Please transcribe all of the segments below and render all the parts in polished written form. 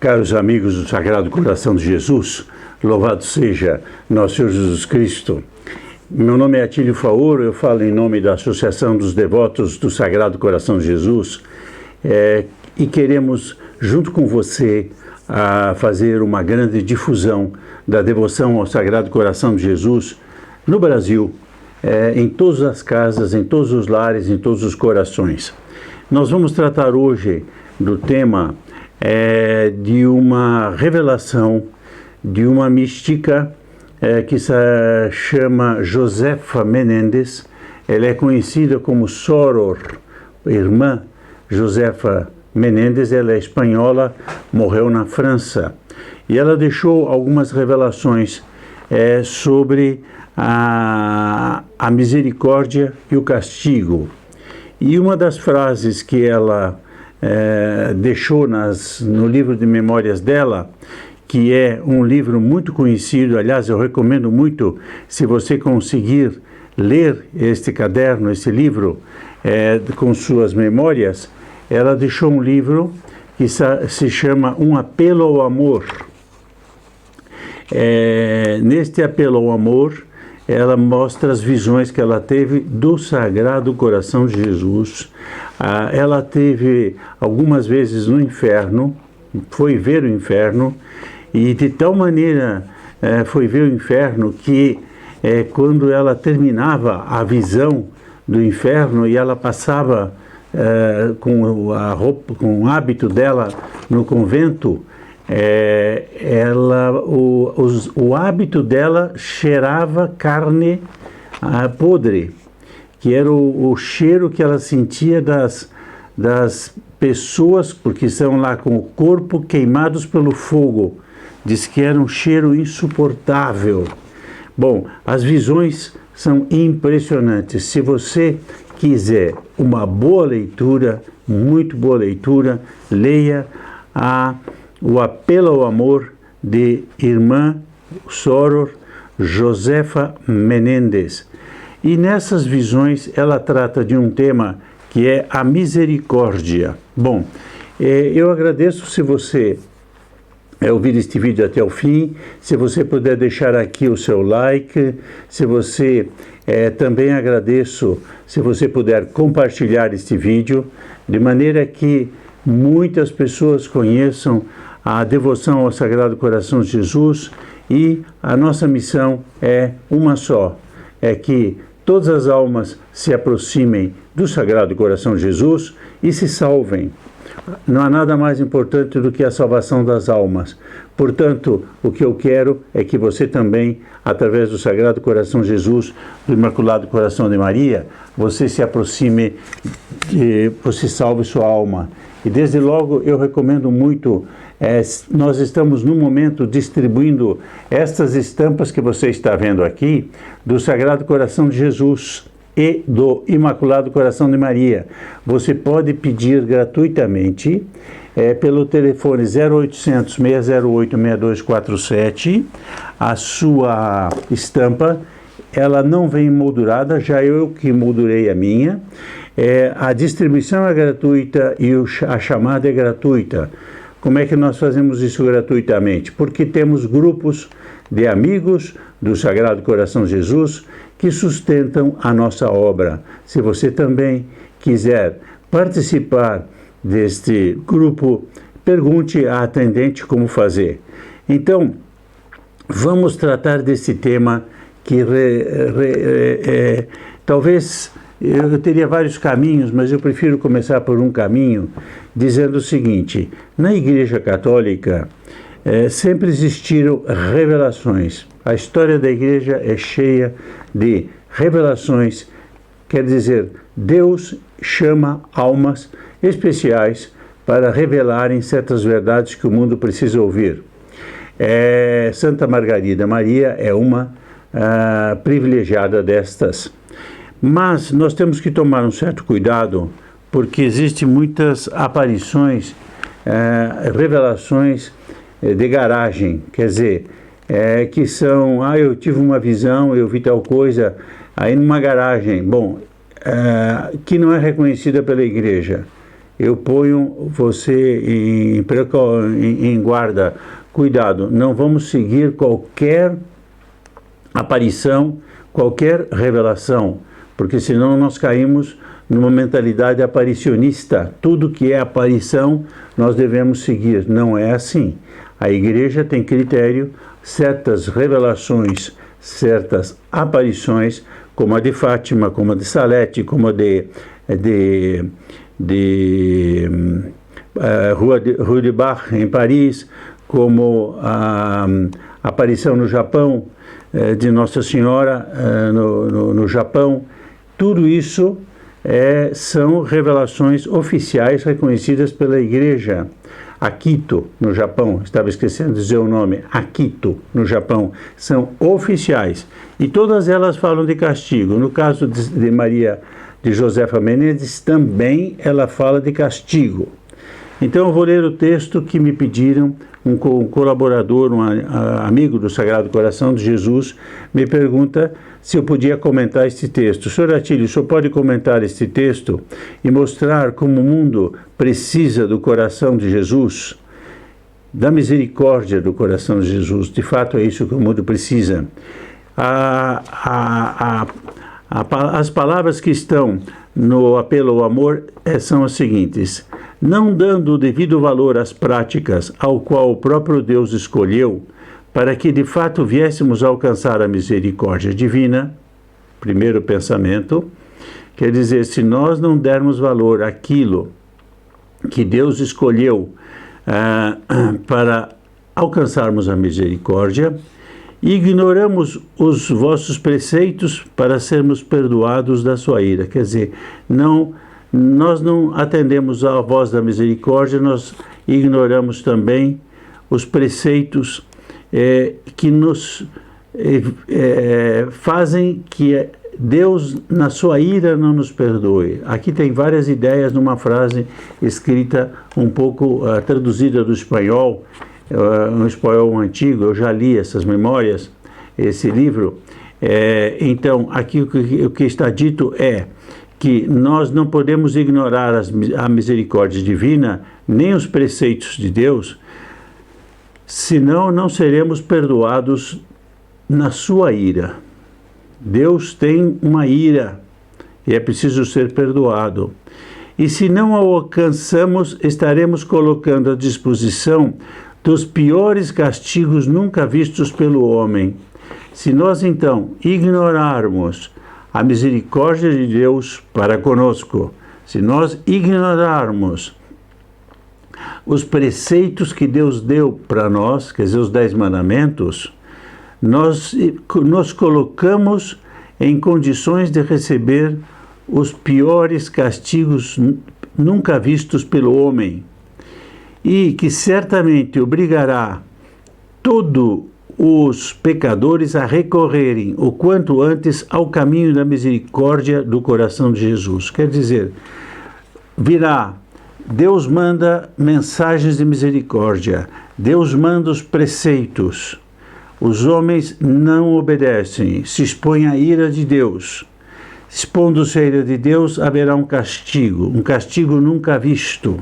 Caros amigos do Sagrado Coração de Jesus, louvado seja nosso Senhor Jesus Cristo. Meu nome é Atílio Faoro, eu falo em nome da Associação dos Devotos do Sagrado Coração de Jesus e queremos, junto com você, fazer uma grande difusão da devoção ao Sagrado Coração de Jesus no Brasil, em todas as casas, em todos os lares, em todos os corações. Nós vamos tratar hoje do tema de uma revelação de uma mística que se chama Josefa Menendez. Ela é conhecida como Soror, irmã Josefa Menendez. Ela é espanhola, morreu na França. E ela deixou algumas revelações sobre a misericórdia e o castigo. E uma das frases que ela deixou no livro de memórias dela, que é um livro muito conhecido, aliás, eu recomendo muito, se você conseguir ler este caderno, esse livro, com suas memórias, ela deixou um livro que se chama Um Apelo ao Amor. Neste apelo ao amor, ela mostra as visões que ela teve do Sagrado Coração de Jesus. Ela teve algumas vezes no inferno, foi ver o inferno, e de tal maneira foi ver o inferno que quando ela terminava a visão do inferno e ela passava com a roupa, com o hábito dela no convento, o hábito dela cheirava carne podre, que era o cheiro que ela sentia das pessoas, porque estão lá com o corpo queimados pelo fogo. Diz que era um cheiro insuportável. Bom, as visões são impressionantes. Se você quiser uma boa leitura, muito boa leitura, leia O Apelo ao Amor de irmã Soror Josefa Menendez. E nessas visões ela trata de um tema que é a misericórdia. Bom, eu agradeço se você ouvir este vídeo até o fim, se você puder deixar aqui o seu like, se você também agradeço se você puder compartilhar este vídeo, de maneira que muitas pessoas conheçam a devoção ao Sagrado Coração de Jesus. E a nossa missão é uma só, é que todas as almas se aproximem do Sagrado Coração de Jesus e se salvem. Não há nada mais importante do que a salvação das almas. Portanto, o que eu quero é que você também, através do Sagrado Coração de Jesus, do Imaculado Coração de Maria, você se aproxime, você salve sua alma. E desde logo eu recomendo muito, nós estamos no momento distribuindo estas estampas que você está vendo aqui, do Sagrado Coração de Jesus e do Imaculado Coração de Maria. Você pode pedir gratuitamente pelo telefone 0800 608 6247 a sua estampa. Ela não vem moldurada, já eu que moldurei a minha. A distribuição é gratuita e a chamada é gratuita. Como é que nós fazemos isso gratuitamente? Porque temos grupos de amigos do Sagrado Coração de Jesus que sustentam a nossa obra. Se você também quiser participar deste grupo, pergunte à atendente como fazer. Então, vamos tratar desse tema que talvez eu teria vários caminhos, mas eu prefiro começar por um caminho, dizendo o seguinte: na Igreja Católica sempre existiram revelações. A história da Igreja é cheia de revelações, quer dizer, Deus chama almas especiais para revelarem certas verdades que o mundo precisa ouvir. Santa Margarida Maria é uma privilegiada destas. Mas nós temos que tomar um certo cuidado, porque existem muitas aparições, revelações de garagem, quer dizer, que são, eu tive uma visão, eu vi tal coisa, aí numa garagem, bom, que não é reconhecida pela Igreja. eu ponho você em guarda. Cuidado, não vamos seguir qualquer aparição, qualquer revelação, porque senão nós caímos numa mentalidade aparicionista. Tudo que é aparição nós devemos seguir. Não é assim. A igreja tem critério, certas revelações, certas aparições, como a de Fátima, como a de Salete, como a de Rue de Bar, em Paris, como a aparição no Japão, de Nossa Senhora no Japão. Tudo isso são revelações oficiais reconhecidas pela Igreja. Akito, no Japão, estava esquecendo de dizer o nome, Akito, no Japão, são oficiais. E todas elas falam de castigo. No caso de Maria de Josefa Menezes, também ela fala de castigo. Então eu vou ler o texto que me pediram. Um colaborador, um amigo do Sagrado Coração de Jesus, me pergunta se eu podia comentar este texto. Senhor Atílio, o senhor pode comentar este texto e mostrar como o mundo precisa do coração de Jesus, da misericórdia do coração de Jesus? De fato, é isso que o mundo precisa. As palavras que estão no apelo ao amor são as seguintes: não dando o devido valor às práticas ao qual o próprio Deus escolheu, para que de fato viéssemos a alcançar a misericórdia divina. Primeiro pensamento, quer dizer, se nós não dermos valor àquilo que Deus escolheu para alcançarmos a misericórdia, ignoramos os vossos preceitos para sermos perdoados da sua ira. Quer dizer, nós não atendemos à voz da misericórdia, nós ignoramos também os preceitos que nos fazem que Deus, na sua ira, não nos perdoe. Aqui tem várias ideias numa frase escrita um pouco traduzida do espanhol, um espanhol antigo. Eu já li essas memórias, esse livro. Então, aqui o que está dito é que nós não podemos ignorar a misericórdia divina, nem os preceitos de Deus, senão não seremos perdoados na sua ira. Deus tem uma ira e é preciso ser perdoado. E se não a alcançamos, estaremos colocando à disposição dos piores castigos nunca vistos pelo homem. Se nós então ignorarmos a misericórdia de Deus para conosco, se nós ignorarmos os preceitos que Deus deu para nós, quer dizer, os 10 mandamentos, nós nos colocamos em condições de receber os piores castigos nunca vistos pelo homem, e que certamente obrigará todos os pecadores a recorrerem o quanto antes ao caminho da misericórdia do coração de Jesus. Quer dizer, Deus manda mensagens de misericórdia, Deus manda os preceitos. Os homens não obedecem, se expõem à ira de Deus. Expondo-se à ira de Deus, haverá um castigo nunca visto,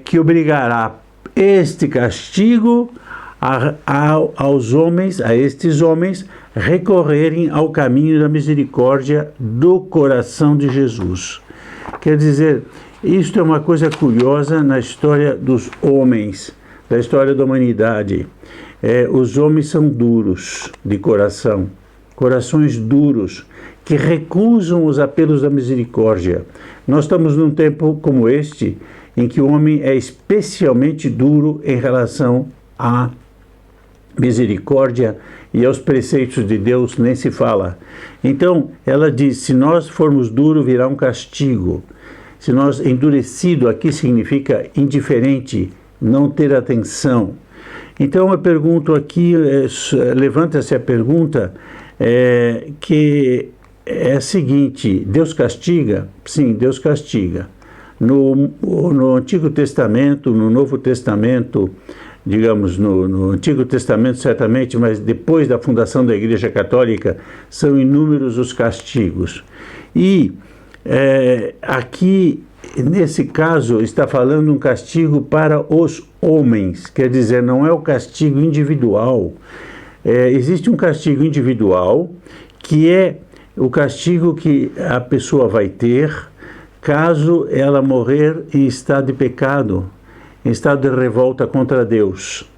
que obrigará este castigo aos homens, a estes homens, recorrerem ao caminho da misericórdia do coração de Jesus. Quer dizer, isto é uma coisa curiosa na história dos homens, da história da humanidade. Os homens são duros de coração, corações duros, que recusam os apelos da misericórdia. Nós estamos num tempo como este, em que o homem é especialmente duro em relação à misericórdia e aos preceitos de Deus, nem se fala. Então, ela diz, se nós formos duros, virá um castigo. Se nós, endurecido, aqui significa indiferente, não ter atenção. Então, eu pergunto aqui, levanta-se a pergunta, que é a seguinte: Deus castiga? Sim, Deus castiga. No Antigo Testamento, no Novo Testamento, digamos, no Antigo Testamento certamente, mas depois da fundação da Igreja Católica, são inúmeros os castigos. E aqui, nesse caso, está falando um castigo para os homens, quer dizer, não é o castigo individual. Existe um castigo individual, que é o castigo que a pessoa vai ter caso ela morrer em estado de pecado, em estado de revolta contra Deus,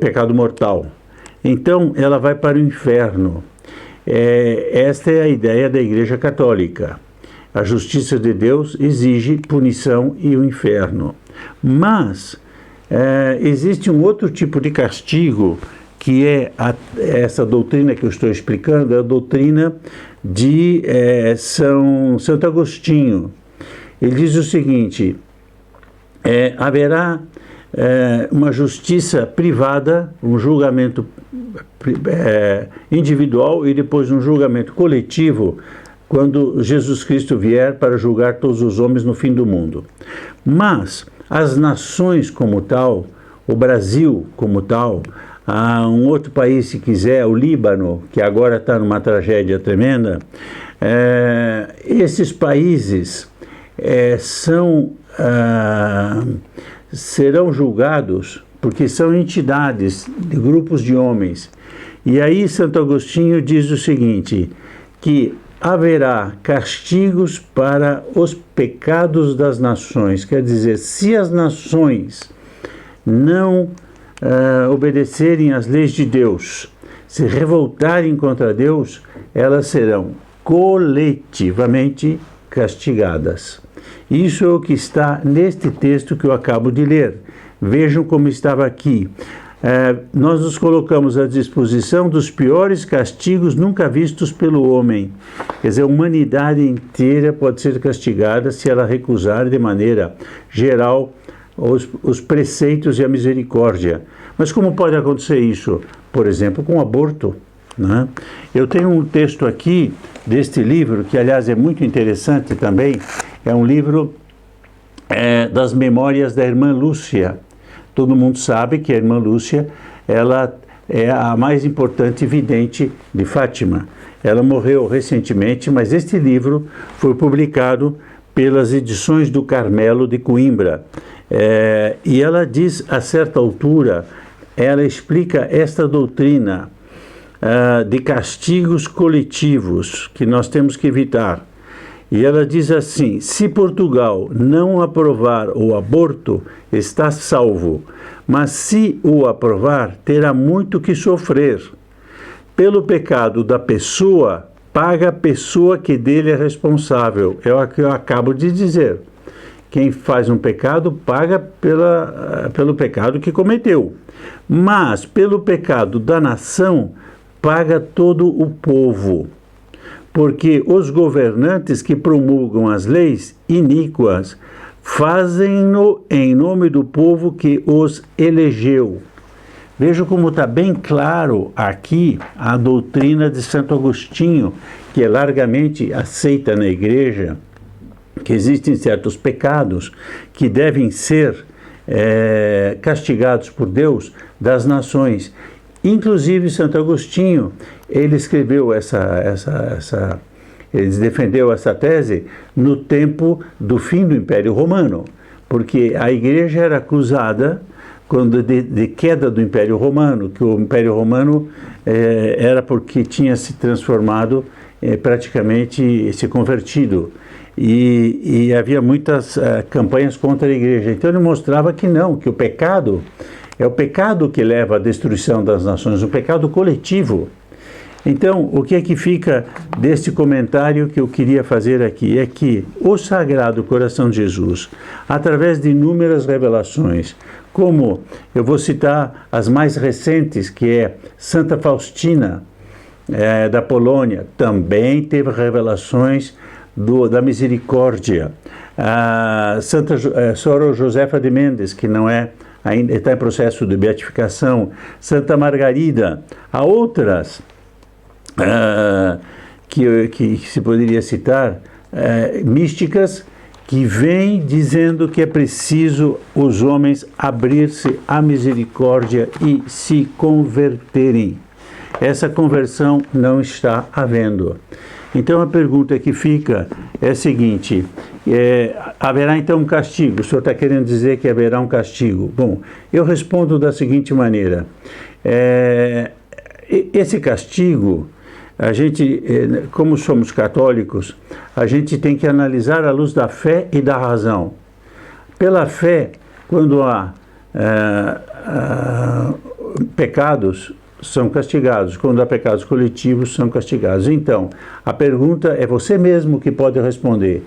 pecado mortal. Então, ela vai para o inferno. Esta é a ideia da Igreja Católica. A justiça de Deus exige punição e o inferno. Mas existe um outro tipo de castigo, que é essa doutrina que eu estou explicando, é a doutrina de Santo Agostinho. Ele diz o seguinte: haverá uma justiça privada, um julgamento individual e depois um julgamento coletivo, quando Jesus Cristo vier para julgar todos os homens no fim do mundo. Mas as nações como tal, o Brasil como tal, um outro país, se quiser, o Líbano, que agora está numa tragédia tremenda, esses países serão julgados porque são entidades de grupos de homens. E aí Santo Agostinho diz o seguinte, que haverá castigos para os pecados das nações. Quer dizer, se as nações não obedecerem às leis de Deus, se revoltarem contra Deus, elas serão coletivamente castigadas. Isso é o que está neste texto que eu acabo de ler. Vejam como estava aqui. Nós nos colocamos à disposição dos piores castigos nunca vistos pelo homem. Quer dizer, a humanidade inteira pode ser castigada se ela recusar de maneira geral os preceitos e a misericórdia. Mas como pode acontecer isso? Por exemplo, com o aborto, né? Eu tenho um texto aqui deste livro, que aliás é muito interessante também. É um livro das memórias da irmã Lúcia. Todo mundo sabe que a irmã Lúcia, ela é a mais importante vidente de Fátima. Ela morreu recentemente, mas este livro foi publicado pelas Edições do Carmelo de Coimbra. E ela diz, a certa altura, ela explica esta doutrina de castigos coletivos que nós temos que evitar. E ela diz assim: se Portugal não aprovar o aborto, está salvo, mas se o aprovar, terá muito que sofrer. Pelo pecado da pessoa, paga a pessoa que dele é responsável. É o que eu acabo de dizer. Quem faz um pecado, paga pelo pecado que cometeu. Mas, pelo pecado da nação, paga todo o povo. Porque os governantes que promulgam as leis iníquas fazem-no em nome do povo que os elegeu. Veja como está bem claro aqui a doutrina de Santo Agostinho, que é largamente aceita na igreja, que existem certos pecados que devem ser castigados por Deus das nações. Inclusive, Santo Agostinho, ele escreveu ele defendeu essa tese no tempo do fim do Império Romano, porque a igreja era acusada de queda do Império Romano, que o Império Romano era porque tinha se transformado, praticamente se convertido, e havia muitas campanhas contra a igreja. Então ele mostrava que não, que o pecado é o pecado que leva à destruição das nações, o pecado coletivo. Então, o que é que fica deste comentário que eu queria fazer aqui? É que o Sagrado Coração de Jesus, através de inúmeras revelações, como eu vou citar as mais recentes, que é Santa Faustina, da Polônia, também teve revelações da misericórdia. Sora Josefa de Mendes, que não é, ainda está em processo de beatificação, Santa Margarida, há outras que se poderia citar, místicas, que vêm dizendo que é preciso os homens abrir-se à misericórdia e se converterem. Essa conversão não está havendo. Então a pergunta que fica é a seguinte, haverá então um castigo? O senhor está querendo dizer que haverá um castigo? Bom, eu respondo da seguinte maneira, esse castigo, a gente, como somos católicos, a gente tem que analisar à luz da fé e da razão. Pela fé, quando há pecados, são castigados. Quando há pecados coletivos, são castigados. Então, a pergunta é você mesmo que pode responder.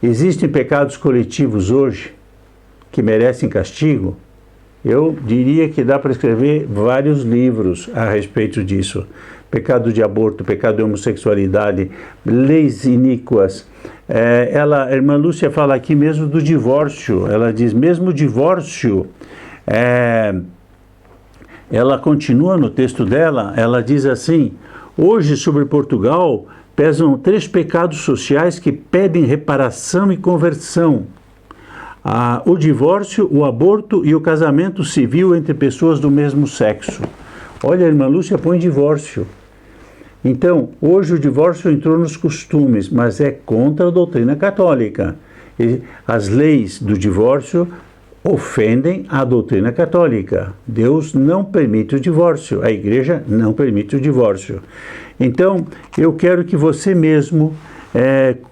Existem pecados coletivos hoje que merecem castigo? Eu diria que dá para escrever vários livros a respeito disso. Pecado de aborto, pecado de homossexualidade, leis iníquas. A irmã Lúcia fala aqui mesmo do divórcio. Ela diz, mesmo o divórcio, ela continua no texto dela, ela diz assim, hoje sobre Portugal pesam 3 pecados sociais que pedem reparação e conversão. O divórcio, o aborto e o casamento civil entre pessoas do mesmo sexo. Olha, a irmã Lúcia põe divórcio. Então, hoje o divórcio entrou nos costumes, mas é contra a doutrina católica. As leis do divórcio ofendem a doutrina católica. Deus não permite o divórcio, a igreja não permite o divórcio. Então, eu quero que você mesmo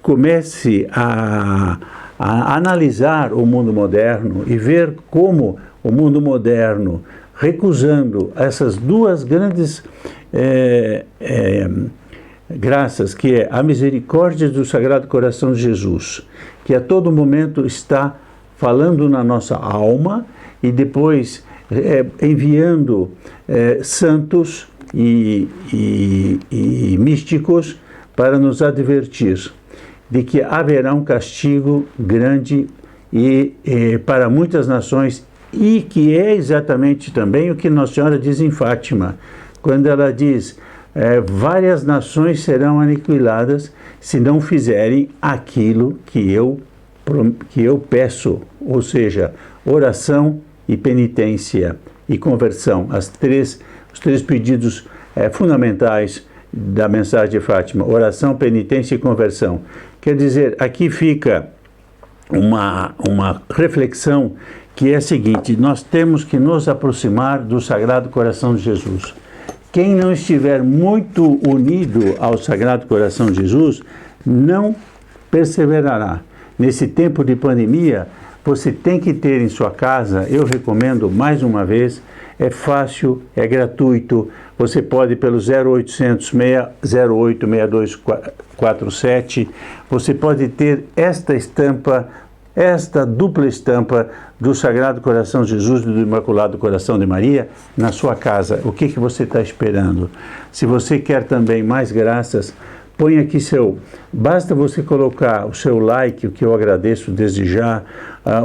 comece a analisar o mundo moderno e ver como o mundo moderno, recusando essas 2 grandes graças, que é a misericórdia do Sagrado Coração de Jesus, que a todo momento está falando na nossa alma e depois enviando santos e místicos para nos advertir de que haverá um castigo grande para muitas nações, e que é exatamente também o que Nossa Senhora diz em Fátima, quando ela diz, várias nações serão aniquiladas se não fizerem aquilo que eu peço, ou seja, oração e penitência e conversão, os 3 pedidos fundamentais da mensagem de Fátima, oração, penitência e conversão. Quer dizer, aqui fica uma reflexão que é a seguinte, nós temos que nos aproximar do Sagrado Coração de Jesus. Quem não estiver muito unido ao Sagrado Coração de Jesus, não perseverará. Nesse tempo de pandemia, você tem que ter em sua casa, eu recomendo mais uma vez, é fácil, é gratuito, você pode pelo 0800 608 6247, você pode ter esta estampa, esta dupla estampa do Sagrado Coração de Jesus e do Imaculado Coração de Maria na sua casa. O que você está esperando? Se você quer também mais graças, põe aqui basta você colocar o seu like, o que eu agradeço desde já,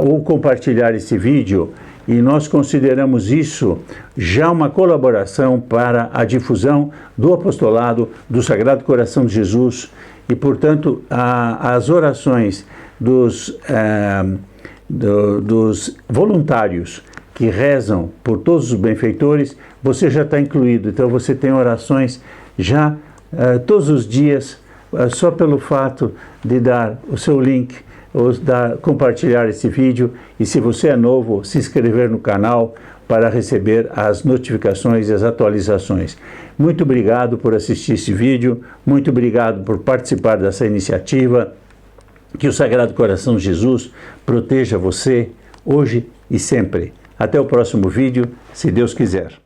ou compartilhar esse vídeo, e nós consideramos isso já uma colaboração para a difusão do apostolado do Sagrado Coração de Jesus, e portanto as orações dos voluntários que rezam por todos os benfeitores, você já está incluído. Então você tem orações já todos os dias, só pelo fato de dar o seu link, ou compartilhar esse vídeo, e se você é novo, se inscrever no canal para receber as notificações e as atualizações. Muito obrigado por assistir esse vídeo, muito obrigado por participar dessa iniciativa. Que o Sagrado Coração de Jesus proteja você hoje e sempre. Até o próximo vídeo, se Deus quiser.